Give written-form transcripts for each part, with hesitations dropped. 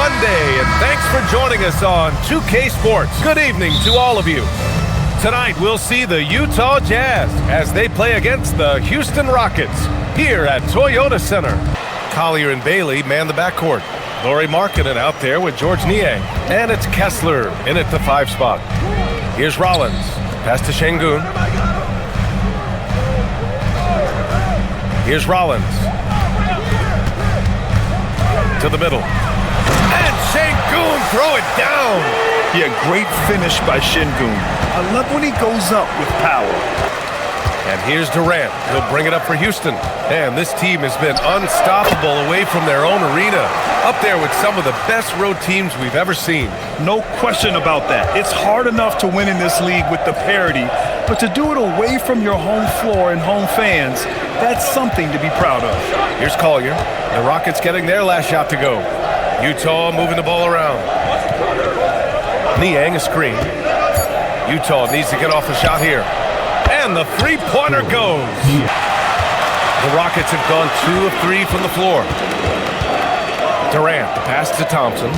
Monday, and thanks for joining us on 2K Sports. Good evening to all of you. Tonight, we'll see the Utah Jazz as they play against the Houston Rockets here at Toyota Center. Collier and Bailey man the backcourt. Lauri Markkanen out there with Georges Niang. And it's Kessler in at the 5 spot. Here's Rollins. Pass to Şengün. Here's Rollins. To the middle. And Şengün throw it down. Yeah, great finish by Şengün. I love when he goes up with power. And here's Durant. He'll bring it up for Houston. And this team has been unstoppable away from their own arena. Up there with some of the best road teams we've ever seen. No question about that. It's hard enough to win in this league with the parity, but to do it away from your home floor and home fans, that's something to be proud of. Here's Collier. The Rockets getting their last shot to go. Utah moving the ball around. Niang a screen. Utah needs to get off a shot here. And the three-pointer goes. The Rockets have gone 2 of 3 from the floor. Durant, the pass to Thompson.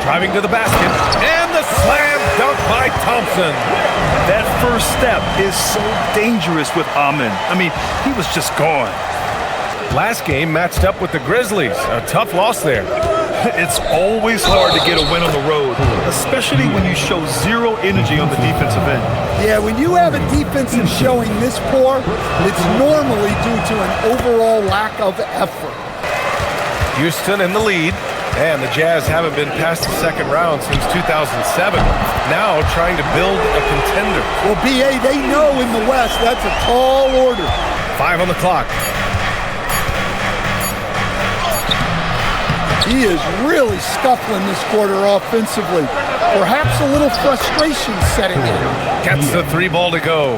Driving to the basket. And the slam dunk by Thompson. That first step is so dangerous with Amin. I mean, he was just gone. Last game matched up with the Grizzlies. A tough loss there. It's always hard to get a win on the road, especially when you show zero energy on the defensive end. Yeah, when you have a defensive showing this poor, it's normally due to an overall lack of effort. Houston in the lead, and the Jazz haven't been past the second round since 2007. Now trying to build a contender. Well, B.A., they know in the West that's a tall order. 5 on the clock. He is really scuffling this quarter offensively. Perhaps a little frustration setting in. Gets the 3 ball to go.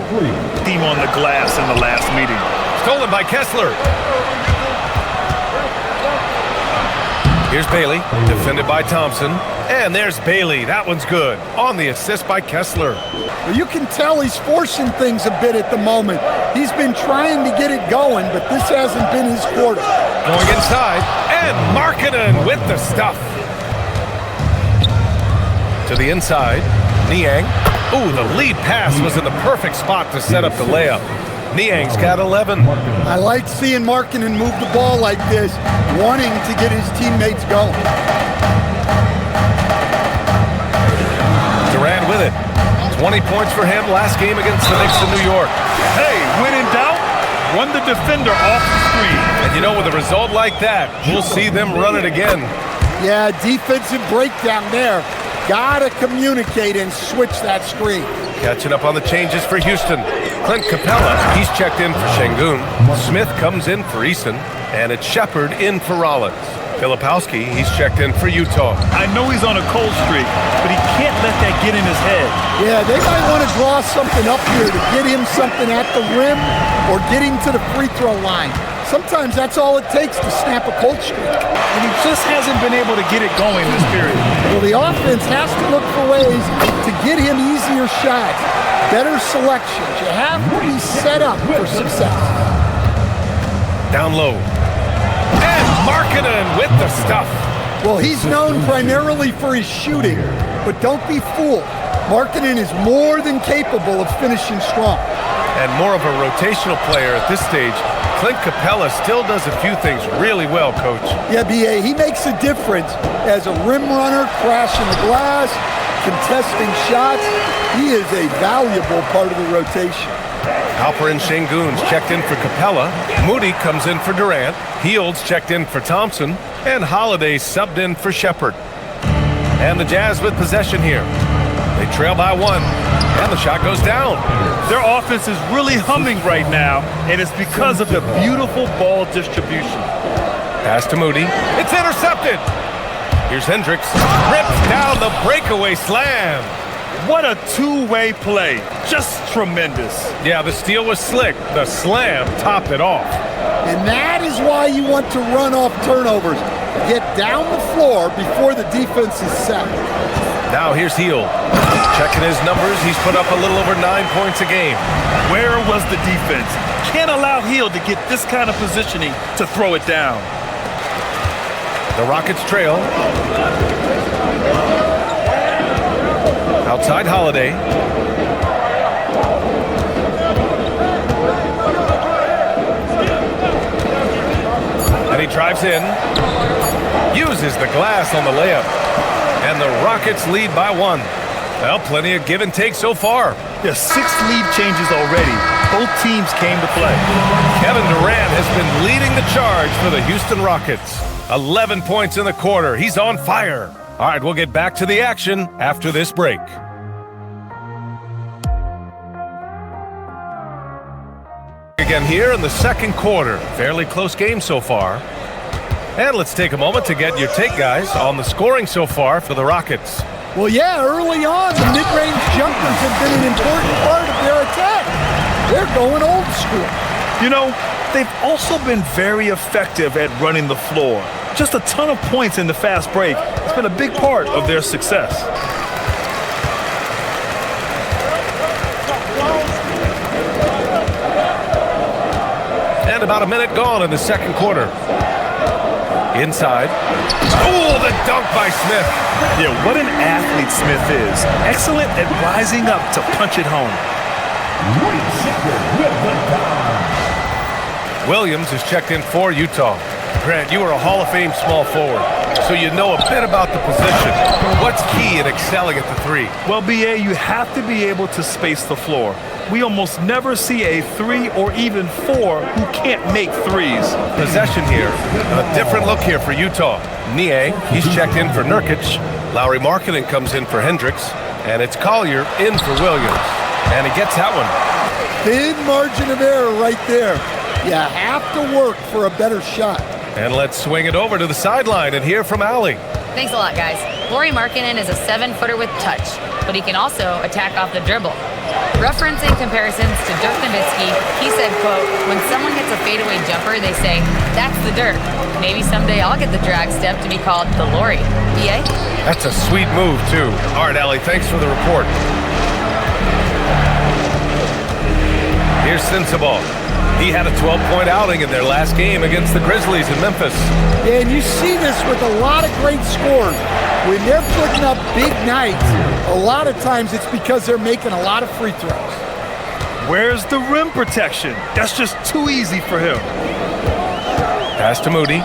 Team on the glass in the last meeting. Stolen by Kessler. Here's Bailey, defended by Thompson. And there's Bailey. That one's good. On the assist by Kessler. Well, you can tell he's forcing things a bit at the moment. He's been trying to get it going, but this hasn't been his quarter. Going inside. And Markkanen with the stuff. To the inside. Niang. Ooh, the lead pass was in the perfect spot to set up the layup. Niang's got 11. I like seeing Markkanen move the ball like this, wanting to get his teammates going. Durant with it. 20 points for him last game against the Knicks in New York. Hey, when in doubt, run the defender off the screen. And you know, with a result like that, we'll see them run it again. Yeah, defensive breakdown there. Gotta communicate and switch that screen. Catching up on the changes for Houston. Clint Capella, he's checked in for Şengün. Smith comes in for Eason. And it's Shepard in for Rollins. Filipowski, he's checked in for Utah. I know he's on a cold streak, but he can't let that get in his head. Yeah, they might want to draw something up here to get him something at the rim or get him to the free throw line. Sometimes that's all it takes to snap a cold streak. And he just hasn't been able to get it going this period. Well, the offense has to look for ways to get him easier shots, better selections. You have to be set up for success. Down low. And Markkanen with the stuff. Well, he's known primarily for his shooting, but don't be fooled. Markkanen is more than capable of finishing strong. And more of a rotational player at this stage. Clint Capella still does a few things really well, Coach. Yeah, B.A., he makes a difference as a rim runner, crashing the glass, contesting shots. He is a valuable part of the rotation. Alper and Şengün's checked in for Capella. Moody comes in for Durant. Hields checked in for Thompson. And Holiday subbed in for Shepard. And the Jazz with possession here. They trail by 1. And the shot goes down. Their offense is really humming right now, and it's because of the beautiful ball distribution. Pass to Moody. It's intercepted. Here's Hendricks. Rips down the breakaway slam. What a two-way play. Just tremendous. Yeah, the steal was slick. The slam topped it off. And that is why you want to run off turnovers. Get down the floor before the defense is set. Now here's Heel. Checking his numbers, he's put up a little over 9 points a game. Where was the defense? Can't allow Heel to get this kind of positioning to throw it down. The Rockets trail. Outside Holiday. And he drives in. Uses the glass on the layup. And the Rockets lead by 1. Well, plenty of give and take so far. There's 6 lead changes already. Both teams came to play. Kevin Durant has been leading the charge for the Houston Rockets. 11 points in the quarter. He's on fire. All right, we'll get back to the action after this break. Again here in the second quarter. Fairly close game so far. And let's take a moment to get your take, guys, on the scoring so far for the Rockets. Well, yeah, early on, the mid-range jumpers have been an important part of their attack. They're going old school. You know, they've also been very effective at running the floor. Just a ton of points in the fast break. It's been a big part of their success. And about a minute gone in the second quarter. Inside. Oh, the dunk by Smith. Yeah, what an athlete Smith is. Excellent at rising up to punch it home. Williams is checked in for Utah. Grant, you are a Hall of Fame small forward, so you know a bit about the position. What's key in excelling at the 3? Well, B.A., you have to be able to space the floor. We almost never see a 3 or even 4 who can't make threes. Possession here. A different look here for Utah. Nie, he's checked in for Nurkic. Lowry Markkanen comes in for Hendricks. And it's Collier in for Williams. And he gets that one. Thin margin of error right there. You have to work for a better shot. And let's swing it over to the sideline and hear from Allie. Thanks a lot, guys. Lowry Markkanen is a 7-footer with touch, but he can also attack off the dribble. Referencing comparisons to Dirk Nowitzki, he said, quote, "When someone hits a fadeaway jumper, they say, that's the Dirk. Maybe someday I'll get the drag step to be called the Lowry." BA? That's a sweet move, too. All right, Allie, thanks for the report. Here's Sensabaugh. He had a 12-point outing in their last game against the Grizzlies in Memphis. Yeah, and you see this with a lot of great scores. When they're putting up big nights, a lot of times it's because they're making a lot of free throws. Where's the rim protection? That's just too easy for him. Pass to Moody.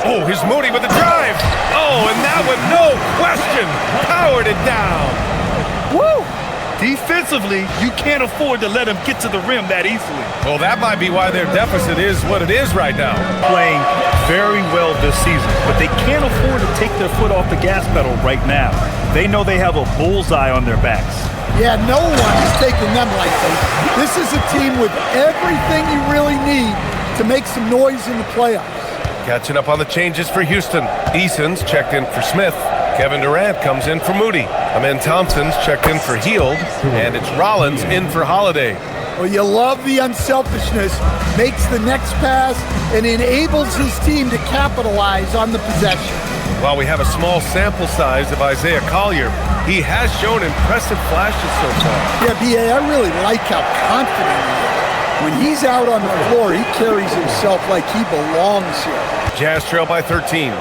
Oh, here's Moody with the drive. Oh, and that one, no question, powered it down. Woo! Defensively, you can't afford to let him get to the rim that easily. Well, that might be why their deficit is what it is right now. Playing very well this season, but they can't afford to take their foot off the gas pedal right now. They know they have a bullseye on their backs. Yeah, no one is taking them lightly. This is a team with everything you really need to make some noise in the playoffs. Catching up on the changes for Houston. Eason's checked in for Smith. Kevin Durant comes in for Moody. Amen Thompson's checked in for Hield. And it's Rollins in for Holiday. Well, you love the unselfishness. Makes the next pass and enables his team to capitalize on the possession. While we have a small sample size of Isaiah Collier, he has shown impressive flashes so far. Yeah, B.A., I really like how confident he is. When he's out on the floor, he carries himself like he belongs here. Jazz trail by 13.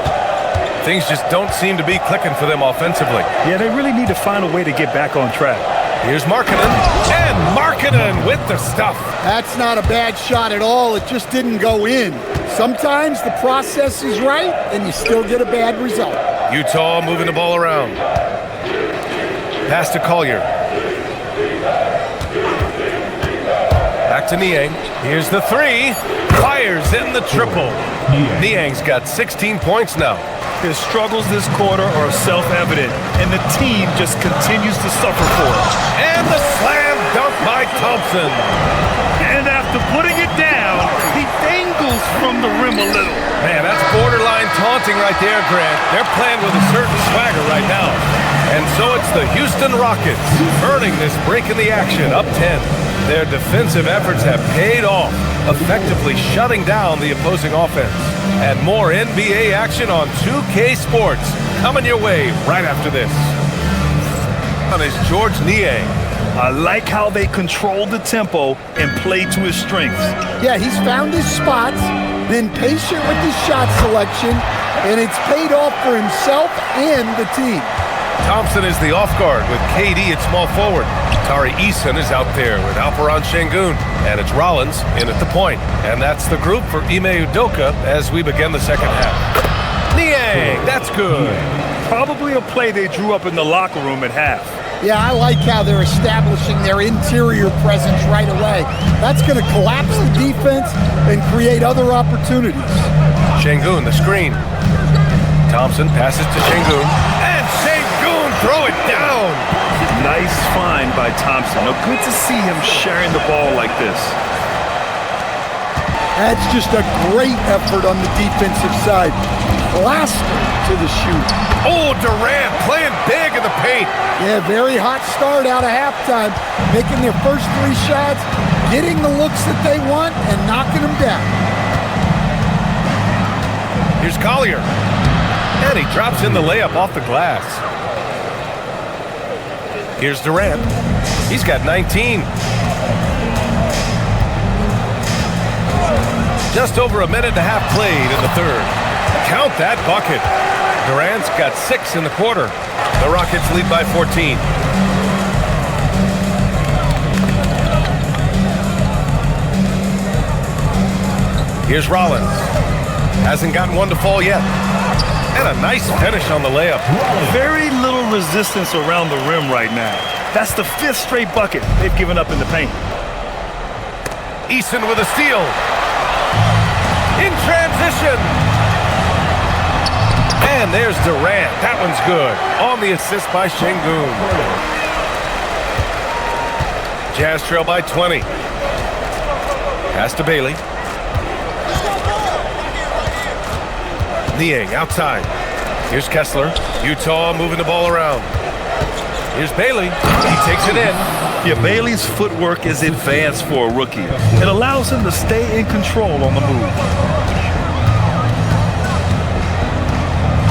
Things just don't seem to be clicking for them offensively. Yeah, they really need to find a way to get back on track. Here's Markkanen, and Markkanen with the stuff. That's not a bad shot at all. It just didn't go in. Sometimes the process is right, and you still get a bad result. Utah moving the ball around. Pass to Collier. Back to Niang. Here's the 3. Fires in the triple. Niang's got 16 points now. His struggles this quarter are self-evident, and the team just continues to suffer for it. And the slam dunk by Thompson. And after putting it down, he dangles from the rim a little. Man, that's borderline taunting right there, Grant. They're playing with a certain swagger right now. And so it's the Houston Rockets earning this break in the action, up 10. Their defensive efforts have paid off, effectively shutting down the opposing offense. And more NBA action on 2K Sports coming your way right after this. On is George Niang. I like how they control the tempo and play to his strengths. Yeah, he's found his spots, been patient with his shot selection, and it's paid off for himself and the team. Thompson is the off guard with KD at small forward. Tari Eason is out there with Alperon Şengün. And it's Rollins in at the point. And that's the group for Ime Udoka as we begin the second half. Niang, that's good. Probably a play they drew up in the locker room at half. Yeah, I like how they're establishing their interior presence right away. That's going to collapse the defense and create other opportunities. Şengün, the screen. Thompson passes to Şengün. And Şengün throw it down. Nice find by Thompson. Now, good to see him sharing the ball like this. That's just a great effort on the defensive side. Plaster to the shoot. Oh, Durant playing big in the paint. Yeah, very hot start out of halftime. Making their first 3 shots, getting the looks that they want, and knocking them down. Here's Collier. And he drops in the layup off the glass. Here's Durant. He's got 19. Just over a minute and a half played in the third. Count that bucket. Durant's got 6 in the quarter. The Rockets lead by 14. Here's Rollins. Hasn't gotten one to fall yet. And a nice finish on the layup. Very little resistance around the rim right now. That's the 5th straight bucket they've given up in the paint. Eason with a steal. In transition. And there's Durant. That one's good. On the assist by Şengün. Jazz trail by 20. Pass to Bailey. Niang outside. Here's Kessler. Utah moving the ball around. Here's Bailey. He takes it in. Yeah, Bailey's footwork is advanced for a rookie. It allows him to stay in control on the move.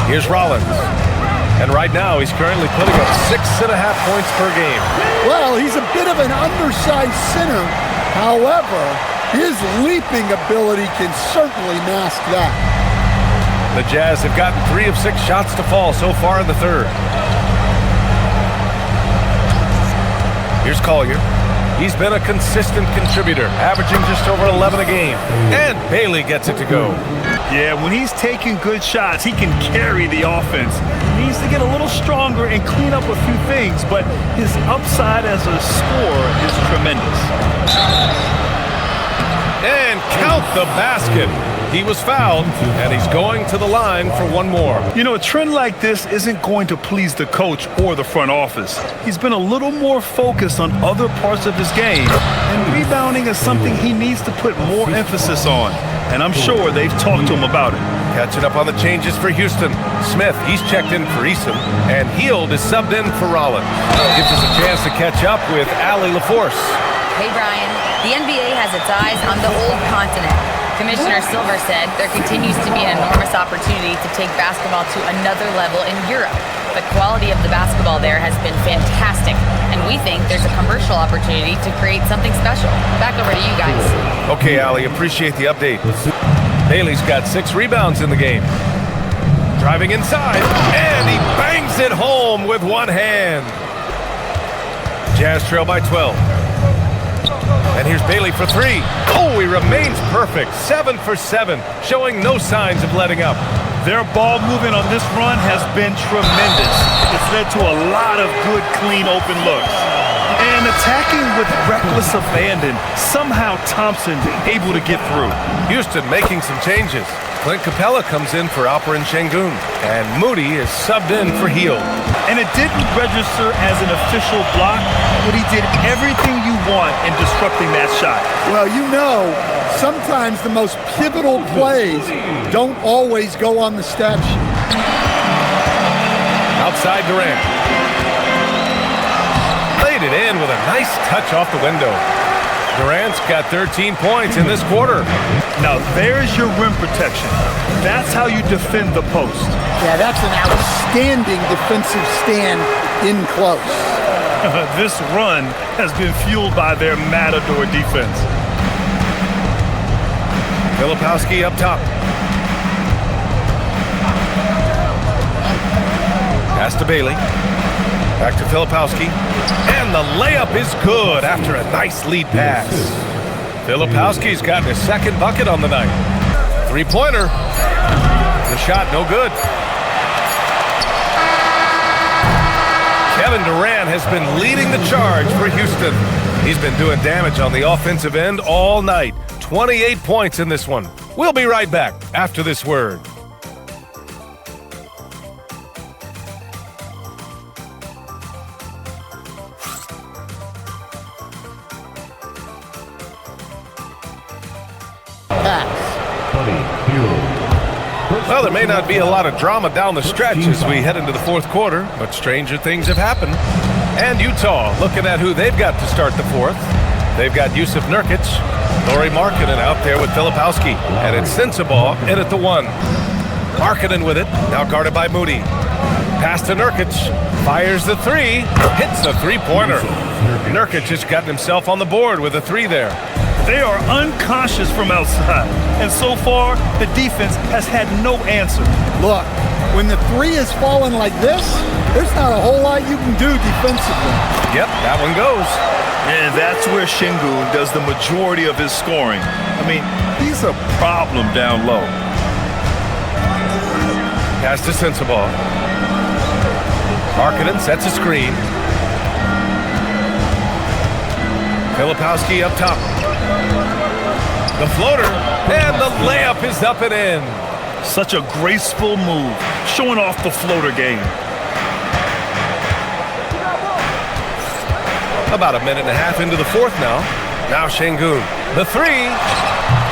Here's Rollins. And right now, he's currently putting up 6.5 points per game. Well, he's a bit of an undersized center. However, his leaping ability can certainly mask that. The Jazz have gotten 3 of 6 shots to fall so far in the third. Here's Collier. He's been a consistent contributor, averaging just over 11 a game. And Bailey gets it to go. Yeah, when he's taking good shots, he can carry the offense. He needs to get a little stronger and clean up a few things, but his upside as a scorer is tremendous. And count the basket. He was fouled, and he's going to the line for one more. You know, a trend like this isn't going to please the coach or the front office. He's been a little more focused on other parts of his game, and rebounding is something he needs to put more emphasis on. And I'm sure they've talked to him about it. Catching up on the changes for Houston. Smith, he's checked in for Eason, and Hield is subbed in for Rollins. Gives us a chance to catch up with Allie LaForce. Hey, Brian. The NBA has its eyes on the old continent. Commissioner Silver said there continues to be an enormous opportunity to take basketball to another level in Europe. The quality of the basketball there has been fantastic, and we think there's a commercial opportunity to create something special. Back over to you guys. Okay, Allie, appreciate the update. Bailey's got 6 rebounds in the game. Driving inside, and he bangs it home with one hand. Jazz trail by 12. And here's Bailey for 3. Oh, he remains perfect. 7 for 7, showing no signs of letting up. Their ball movement on this run has been tremendous. It's led to a lot of good, clean, open looks. And attacking with reckless abandon, somehow Thompson able to get through. Houston making some changes. Clint Capella comes in for Alperon Şengün, and Moody is subbed in for Hield. And it didn't register as an official block, but he did everything you want in disrupting that shot. Well, you know, sometimes the most pivotal plays don't always go on the stat sheet. Outside Durant. Laid it in with a nice touch off the window. Durant's got 13 points in this quarter. Now there's your rim protection. That's how you defend the post. Yeah, that's an outstanding defensive stand in close. This run has been fueled by their matador defense. Filipowski up top. Pass to Bailey. Back to Filipowski. And the layup is good after a nice lead pass. Filipowski's gotten his second bucket on the night. Three-pointer. The shot no good. Kevin Durant has been leading the charge for Houston. He's been doing damage on the offensive end all night. 28 points in this one. We'll be right back after this word. Well, there may not be a lot of drama down the stretch as we head into the fourth quarter, but stranger things have happened. And Utah looking at who they've got to start the fourth. They've got Yusuf Nurkic, Lauri Markkanen out there with Filipowski, and it's Sensabaugh in at the one. Markkanen with it, now guarded by Moody. Pass to Nurkic, fires the three, hits a three-pointer. Nurkic has gotten himself on the board with a three there. They are unconscious from outside, and so far, the defense has had no answer. Look, when the three is falling like this, there's not a whole lot you can do defensively. Yep, that one goes. And that's where Şengün does the majority of his scoring. I mean, he's a problem down low. Pass to Sensabaugh. Markkanen sets a screen. Filipowski up top. The floater, and the layup is up and in. Such a graceful move, showing off the floater game. About a minute and a half into the fourth now. Now Şengün. The three.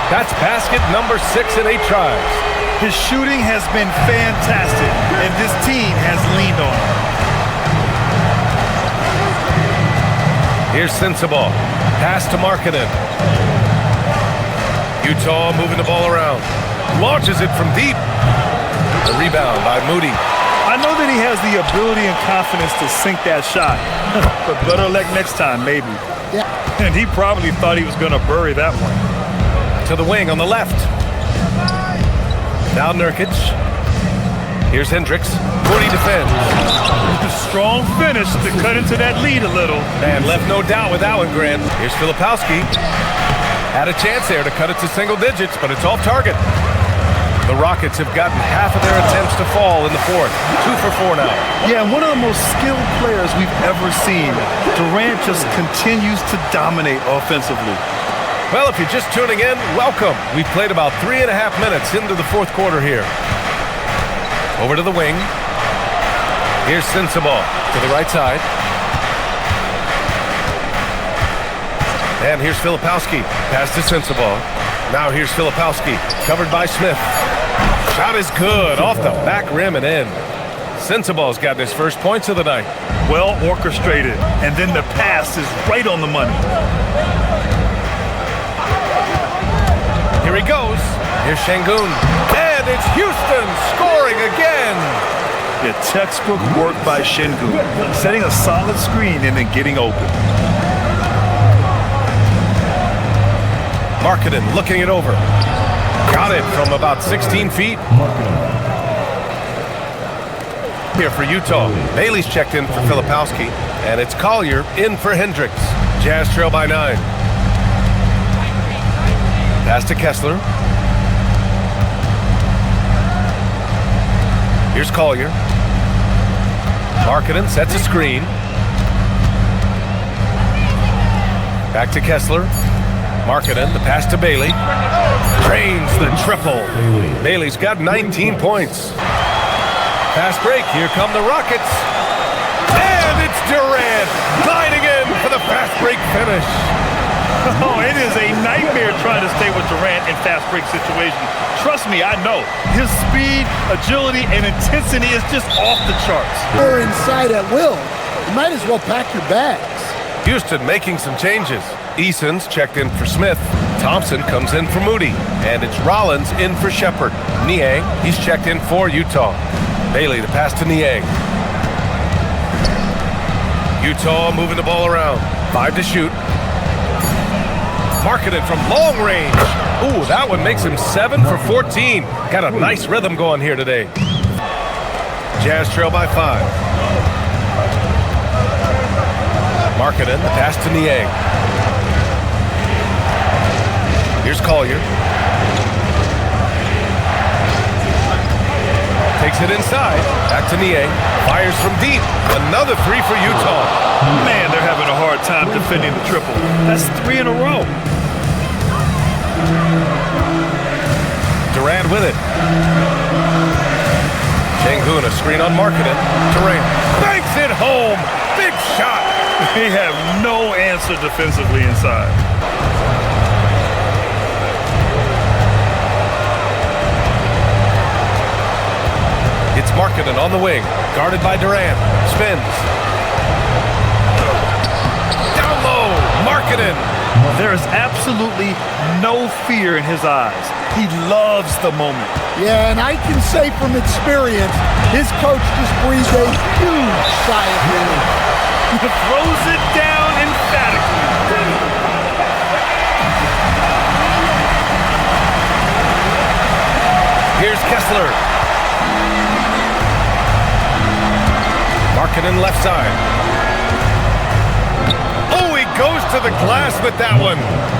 That's basket number 6 in 8 tries. His shooting has been fantastic, and this team has leaned on him. Here's Sensabaugh. Pass to Markkanen. Utah moving the ball around. Launches it from deep. The rebound by Moody. I know that he has the ability and confidence to sink that shot, but better luck next time, maybe. Yeah. And he probably thought he was going to bury that one. To the wing on the left. Now Nurkic. Here's Hendricks. Moody defends. A strong finish to cut into that lead a little. And left no doubt with that one, Grant. Here's Filipowski. Had a chance there to cut it to single digits, but it's off target. The Rockets have gotten half of their attempts to fall in the fourth. 2 for 4 now. Yeah, one of the most skilled players we've ever seen. Durant just continues to dominate offensively. Well, if you're just tuning in, welcome. We've played about 3.5 minutes into the fourth quarter here. Over to the wing. Here's Sensabaugh to the right side. And here's Filipowski. Pass to Sensabaugh. Now here's Filipowski. Covered by Smith. Shot is good. Off the back rim and in. Sensabaugh's got his first points of the night. Well orchestrated. And then the pass is right on the money. Here he goes. Here's Şengün. And it's Houston scoring again. The textbook work by Şengün. Setting a solid screen and then getting open. Markkanen looking it over. Got it from about 16 feet. Here for Utah. Bailey's checked in for Filipowski. And it's Collier in for Hendricks. Jazz trail by 9. Pass to Kessler. Here's Collier. Markkanen sets a screen. Back to Kessler. Markkanen, the pass to Bailey. Drains the triple. Bailey's got 19 points. Fast break. Here come the Rockets. And it's Durant gliding in for the fast break finish. Oh, it is a nightmare trying to stay with Durant in fast break situations. Trust me, I know. His speed, agility, and intensity is just off the charts. You're inside at will. You might as well pack your bags. Houston making some changes. Eason's checked in for Smith. Thompson comes in for Moody. And it's Rollins in for Shepard. Niang, he's checked in for Utah. Bailey, the pass to Niang. Utah moving the ball around. 5 to shoot. Marketed from long range. Ooh, that one makes him 7 for 14. Got a nice rhythm going here today. Jazz trail by 5. Marketed, the pass to Niang. Here's Collier. Takes it inside. Back to Niang. Fires from deep. Another 3 for Utah. Man, they're having a hard time defending the triple. That's 3 in a row. Durant with it. Sengun, a screen on Marketed. Durant banks it home. Big shot. They have no answer defensively inside. It's Marketed on the wing. Guarded by Durant. Spins. Down low. Marketed. There is absolutely no fear in his eyes. He loves the moment. Yeah, and I can say from experience, his coach just breathed a huge sigh of relief. He throws it down emphatically. Here's Kessler. Marketed left side. Oh, he goes to the glass with that one.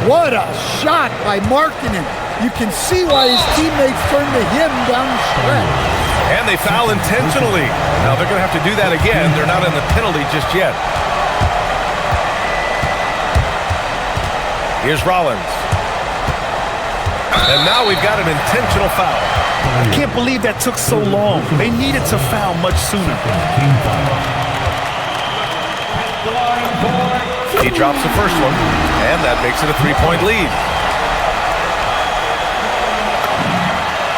What a shot by Markkanen. You can see why his teammates turned to him down the stretch. And they foul intentionally. Now they're going to have to do that again. They're not in the penalty just yet. Here's Rollins. And now we've got an intentional foul. I can't believe that took so long. They needed to foul much sooner. He drops the first one, and that makes it a 3-point lead.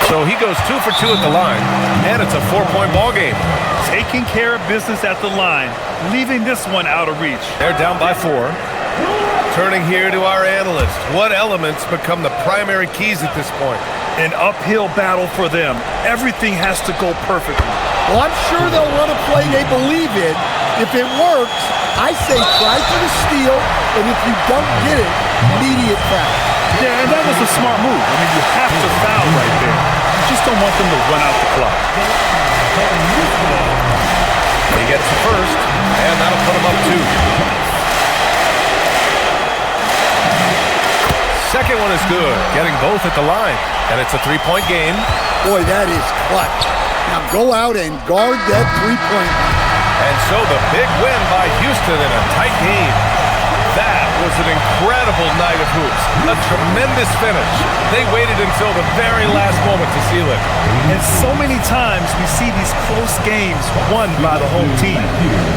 So he goes 2 for 2 at the line, and it's a 4-point ball game. Taking care of business at the line, leaving this one out of reach. They're down by 4. Turning here to our analyst. What elements become the primary keys at this point? An uphill battle for them. Everything has to go perfectly. Well, I'm sure they'll run a play they believe in. If it works, I say try for the steal, and if you don't get it, immediate foul. Yeah, and that was a smart move. I mean, you have to foul right there. You just don't want them to run out the clock. He gets the first, and that'll put him up 2. Second one is good, getting both at the line. And it's a 3-point game. Boy, that is clutch. Now go out and guard that 3-point. And so the big win by Houston in a tight game. That was an incredible night of hoops. A tremendous finish. They waited until the very last moment to seal it. And so many times we see these close games won by the home team.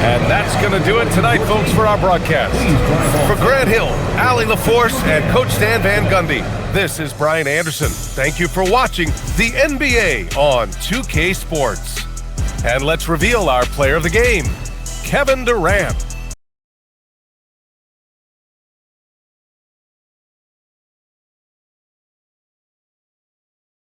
And that's going to do it tonight, folks, for our broadcast. For Grant Hill, Allie LaForce, and Coach Stan Van Gundy, this is Brian Anderson. Thank you for watching the NBA on 2K Sports. And let's reveal our player of the game, Kevin Durant.